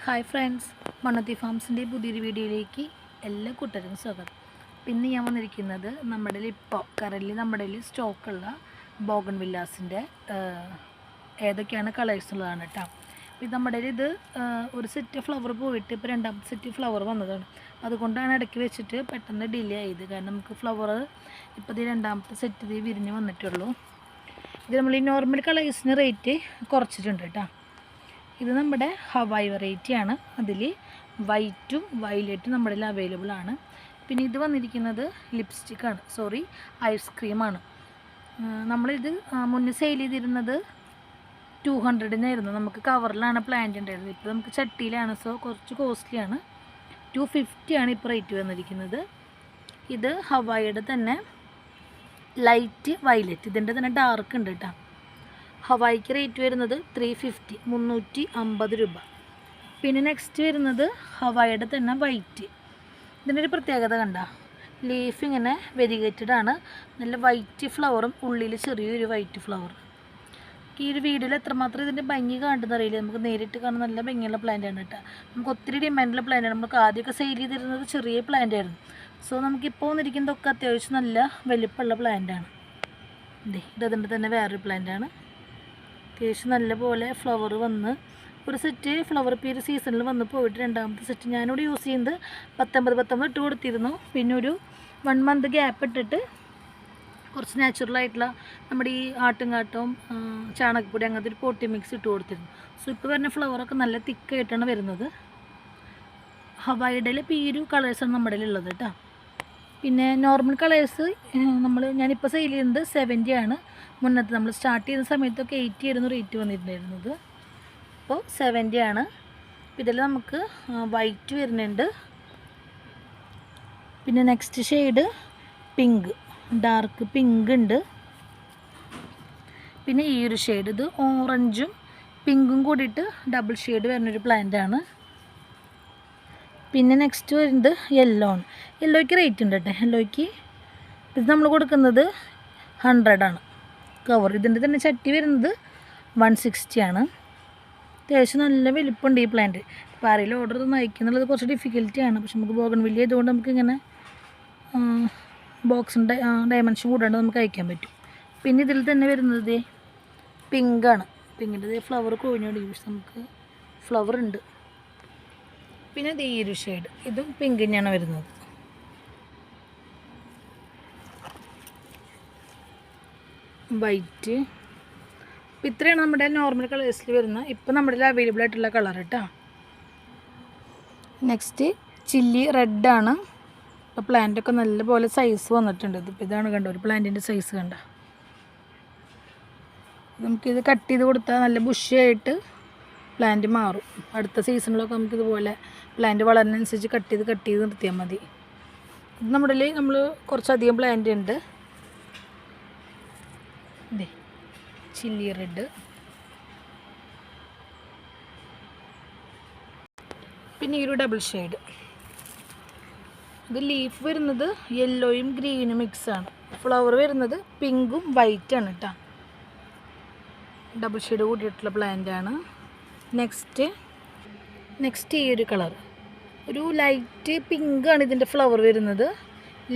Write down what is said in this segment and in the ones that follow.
Hi friends, Mannuthy ഫാംസിൻ്റെ പുതിയൊരു വീഡിയോയിലേക്ക് എല്ലാ കൂട്ടർക്കും സ്വാഗതം. പിന്നെ ഞാൻ വന്നിരിക്കുന്നത് നമ്മുടെ ഇപ്പോൾ കറൻറ്റ്ലി നമ്മുടെ സ്റ്റോക്കുള്ള ബോഗൺ വില്ലാസിൻ്റെ ഏതൊക്കെയാണ് കളേഴ്സ് ഉള്ളതാണ് കേട്ടോ. ഇത് നമ്മുടെ ഇത് ഒരു സെറ്റ് ഫ്ലവർ പോയിട്ട് ഇപ്പോൾ രണ്ടാമത്തെ സെറ്റ് ഫ്ലവർ വന്നതാണ്. അതുകൊണ്ടാണ് ഇടയ്ക്ക് വെച്ചിട്ട് പെട്ടെന്ന് ഡിലേ ആയത്. കാരണം നമുക്ക് ഫ്ലവർ ഇപ്പോൾ ഇത് രണ്ടാമത്തെ സെറ്റ് ഇത് വിരിഞ്ഞ് വന്നിട്ടുള്ളൂ. ഇത് നമ്മൾ ഈ നോർമൽ കളേഴ്സിന് റേറ്റ് കുറച്ചിട്ടുണ്ട് കേട്ടോ. ഇത് നമ്മുടെ ഹവായ് വെറൈറ്റിയാണ്. അതിൽ വൈറ്റും വയലറ്റും നമ്മുടെ അവൈലബിൾ ആണ്. പിന്നെ ഇത് വന്നിരിക്കുന്നത് ലിപ്സ്റ്റിക്കാണ്, ഐസ്ക്രീമാണ്. നമ്മളിത് മുന്നേ സെയിൽ ചെയ്തിരുന്നത് 200-നായിരുന്നു. നമുക്ക് കവറിലാണ് പ്ലാന്റ് ഉണ്ടായിരുന്നത്. ഇപ്പോൾ നമുക്ക് ചട്ടിയിലാണ്, കുറച്ച് കോസ്റ്റ്ലിയാണ്. 250 ഇപ്പോൾ റേറ്റ് വന്നിരിക്കുന്നത്. ഇത് ഹവായിയുടെ തന്നെ ലൈറ്റ് വയലറ്റ്, ഇതിൻ്റെ തന്നെ ഡാർക്ക് ഉണ്ട് കേട്ടോ. ഹവായിക്ക് റേറ്റ് വരുന്നത് 350, 350 രൂപ. പിന്നെ നെക്സ്റ്റ് വരുന്നത് ഹവായിയുടെ തന്നെ വൈറ്റ്. ഇതിൻ്റെ ഒരു പ്രത്യേകത കണ്ട, ലീഫ് ഇങ്ങനെ വെരിഗേറ്റഡ് ആണ്. നല്ല വൈറ്റ് ഫ്ലവറും ഉള്ളിൽ ചെറിയൊരു വൈറ്റ് ഫ്ലവർ. ഈ ഒരു വീഡിയോയിൽ എത്രമാത്രം ഇതിൻ്റെ ഭംഗി കാണുന്നത് അറിയില്ല. നമുക്ക് നേരിട്ട് കാണുന്ന നല്ല ഭംഗിയുള്ള പ്ലാന്റ് ആണ് കേട്ടോ. നമുക്ക് ഒത്തിരി ഡിമാൻഡുള്ള പ്ലാന്റ് ആണ്. നമുക്ക് ആദ്യമൊക്കെ സെയിൽ ചെയ്തിരുന്നത് ചെറിയ പ്ലാന്റ് ആയിരുന്നു. നമുക്കിപ്പോൾ വന്നിരിക്കുന്നതൊക്കെ അത്യാവശ്യം നല്ല വലിപ്പമുള്ള പ്ലാന്റാണ്. ഇതിൻ്റെ തന്നെ വേറൊരു പ്ലാന്റാണ്. അത്യാവശ്യം നല്ലപോലെ ഫ്ലവർ വന്ന് ഒരു സെറ്റ് ഫ്ലവർ ഇപ്പോൾ ഒരു സീസണിൽ വന്ന് പോയിട്ട് രണ്ടാമത്തെ സെറ്റ് ഞാനിവിടെ യൂസ് ചെയ്യുന്നത് 19 ഇട്ട് കൊടുത്തിരുന്നു. പിന്നെ ഒരു 1 മന്ത് ഗ്യാപ്പ് ഇട്ടിട്ട് കുറച്ച് നാച്ചുറലായിട്ടുള്ള നമ്മുടെ ഈ ആട്ടുംകാട്ടവും ചാണകപ്പൊടി അങ്ങനത്തെ ഒരു പോട്ടി മിക്സ് ഇട്ട് കൊടുത്തിരുന്നു. ഇപ്പോൾ വരുന്ന ഫ്ലവറൊക്കെ നല്ല തിക്കായിട്ടാണ് വരുന്നത്. ഹവായിയുടെ ഇപ്പോൾ ഈ ഒരു കളേഴ്സാണ് നമ്മുടെ ഉള്ളത് കേട്ടോ. പിന്നെ നോർമൽ കളേഴ്സ് ഞാനിപ്പോൾ സെയിൽ ചെയ്യുന്നത് 70 ആണ്. മുന്നത്തെ നമ്മൾ സ്റ്റാർട്ട് ചെയ്യുന്ന സമയത്തൊക്കെ 80 ആയിരുന്നു റേറ്റ് വന്നിട്ടുണ്ടായിരുന്നത്. ഇപ്പോൾ 70 ആണ്. ഇതിൽ നമുക്ക് വൈറ്റ് വരുന്നുണ്ട്. പിന്നെ next shade pink, dark pink ഉണ്ട്. പിന്നെ ഈ ഒരു ഷെയ്ഡ്, ഇത് ഓറഞ്ചും പിങ്കും കൂടിയിട്ട് ഡബിൾ ഷെയ്ഡ് വരുന്നൊരു പ്ലാന്റാണ്. പിന്നെ നെക്സ്റ്റ് വരുന്നത് യെല്ലോ ആണ്. യെല്ലോയ്ക്ക് റേറ്റ് ഉണ്ട് കേട്ടോ. യെല്ലോയ്ക്ക് ഇത് നമ്മൾ കൊടുക്കുന്നത് 100 ആണ് കവർ. ഇതിൻ്റെ തന്നെ ചട്ടി വരുന്നത് 160 ആണ്. അത്യാവശ്യം നല്ല വലിപ്പമുണ്ട് ഈ പ്ലാന്റ്. ഇപ്പോൾ ആരെങ്കിലും ഓർഡർ നയിക്കുന്നുള്ളത് കുറച്ച് ഡിഫിക്കൽറ്റിയാണ്. പക്ഷെ നമുക്ക് ബോഗൺ വില്ല ആയതുകൊണ്ട് നമുക്കിങ്ങനെ ബോക്സിൻ്റെ ഡയമെൻഷൻ കൂടാണ്ട് നമുക്ക് അയക്കാൻ പറ്റും. പിന്നെ ഇതിൽ തന്നെ വരുന്നത് പിങ്കാണ്. പിങ്കിൻ്റെ ഫ്ലവർ കൊഴിഞ്ഞോടി, പക്ഷെ നമുക്ക് ഫ്ലവർ ഉണ്ട്. പിന്നെ ഈ ഒരു ഷെയ്ഡ്, ഇതും പിങ്ക് തന്നെയാണ് വരുന്നത്. വൈറ്റ്. അപ്പോൾ ഇത്രയാണ് നമ്മുടെ നോർമൽ കളേഴ്സിൽ വരുന്ന ഇപ്പോൾ നമ്മുടെ അവൈലബിൾ ആയിട്ടുള്ള കളർ കേട്ടോ. നെക്സ്റ്റ് ചില്ലി റെഡാണ്. ഇപ്പോൾ പ്ലാന്റൊക്കെ നല്ലപോലെ സൈസ് വന്നിട്ടുണ്ട്. ഇതാണ് കണ്ടോ, ഒരു പ്ലാന്റിൻ്റെ സൈസ് കണ്ട. നമുക്കിത് കട്ട് ചെയ്ത് കൊടുത്താൽ നല്ല ബുഷിയായിട്ട് പ്ലാന്റ് മാറും. അടുത്ത സീസണിലൊക്കെ നമുക്കിതുപോലെ പ്ലാന്റ് വളരുന്നതനുസരിച്ച് കട്ട് ചെയ്ത് നിർത്തിയാൽ മതി. ഇത് നമ്മുടെ നമ്മൾ കുറച്ചധികം പ്ലാന്റ് ഉണ്ട്. Chilli red. പിന്നെ ഈ ഒരു ഡബിൾ ഷെയ്ഡ്, ഇത് ലീഫ് വരുന്നത് യെല്ലോയും ഗ്രീനും മിക്സാണ്. ഫ്ലവർ വരുന്നത് പിങ്കും വൈറ്റാണ് കേട്ടോ. ഡബിൾ ഷെയ്ഡ് കൂടിയിട്ടുള്ള പ്ലാന്റാണ്. നെക്സ്റ്റ് ഈ ഒരു കളർ, ഒരു ലൈറ്റ് പിങ്കാണ് ഇതിൻ്റെ ഫ്ലവർ വരുന്നത്.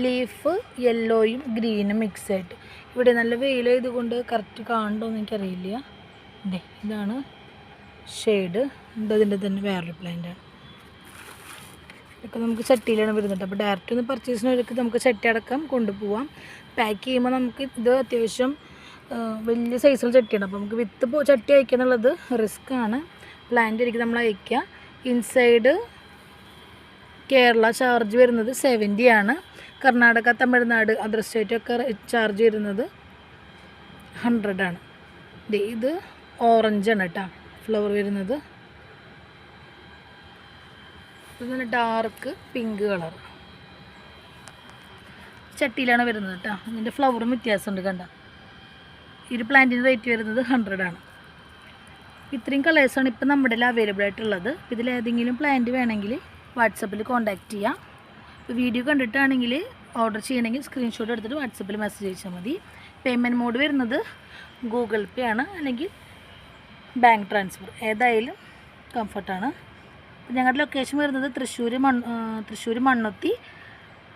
ലീഫ് യെല്ലോയും ഗ്രീനും മിക്സായിട്ട്. ഇവിടെ നല്ല വെയിലായതുകൊണ്ട് കറക്റ്റ് കാണണ്ടോയെന്ന് എനിക്കറിയില്ല. ഇതാണ് ഷെയ്ഡ്. ഇതിൻ്റെ തന്നെ വേറൊരു പ്ലാന്റാണ്. ഇതൊക്കെ നമുക്ക് ചട്ടിയിലാണ് വരുന്നത്. അപ്പോൾ ഡയറക്റ്റ് ഒന്ന് പർച്ചേസിനൊക്കെ നമുക്ക് ചട്ടി അടക്കം കൊണ്ടുപോകാം. പാക്ക് ചെയ്യുമ്പോൾ നമുക്ക് ഇത് അത്യാവശ്യം വലിയ സൈസിൽ ചട്ടിയാണ്. അപ്പോൾ നമുക്ക് വിത്ത് ചട്ടി അയക്കുക എന്നുള്ളത് റിസ്ക് ആണ്. പ്ലാന്റ് ആയിരിക്കും നമ്മൾ അയക്കുക. ഇൻസൈഡ് കേരള ചാർജ് വരുന്നത് 70 ആണ്. കർണാടക, തമിഴ്നാട്, അതർ സ്റ്റേറ്റൊക്കെ ചാർജ് വരുന്നത് 100 ആണ്. ഇത് ഓറഞ്ചാണ് കേട്ടോ ഫ്ലവർ വരുന്നത്. ഇത് നല്ല ഡാർക്ക് പിങ്ക് കളർ ചട്ടിയിലാണ് വരുന്നത് കേട്ടോ. ഇതിൻ്റെ ഫ്ലവറും വ്യത്യാസമുണ്ട് കണ്ട. ഈ ഒരു പ്ലാന്റിന് റേറ്റ് വരുന്നത് 100 ആണ്. ഇത്രയും കളേഴ്സാണ് ഇപ്പോൾ നമ്മുടെ അവൈലബിൾ ആയിട്ടുള്ളത്. ഇതിലേതെങ്കിലും പ്ലാന്റ് വേണമെങ്കിൽ വാട്സപ്പിൽ കോൺടാക്റ്റ് ചെയ്യാം. ഇപ്പോൾ വീഡിയോ കണ്ടിട്ടാണെങ്കിൽ ഓർഡർ ചെയ്യണമെങ്കിൽ സ്ക്രീൻഷോട്ട് എടുത്തിട്ട് വാട്സപ്പിൽ മെസ്സേജ് അയച്ചാൽ മതി. പേയ്മെൻറ്റ് മോഡ് വരുന്നത് ഗൂഗിൾ പേ ആണ്, അല്ലെങ്കിൽ ബാങ്ക് ട്രാൻസ്ഫർ, ഏതായാലും കംഫർട്ടാണ്. ഞങ്ങളുടെ ലൊക്കേഷൻ വരുന്നത് തൃശ്ശൂർ മണ്ണുത്തി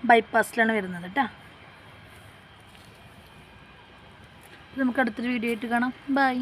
ബൈപ്പാസിലാണ് വരുന്നത് കേട്ടോ. നമുക്ക് അടുത്തൊരു വീഡിയോ ആയിട്ട് കാണാം. ബൈ.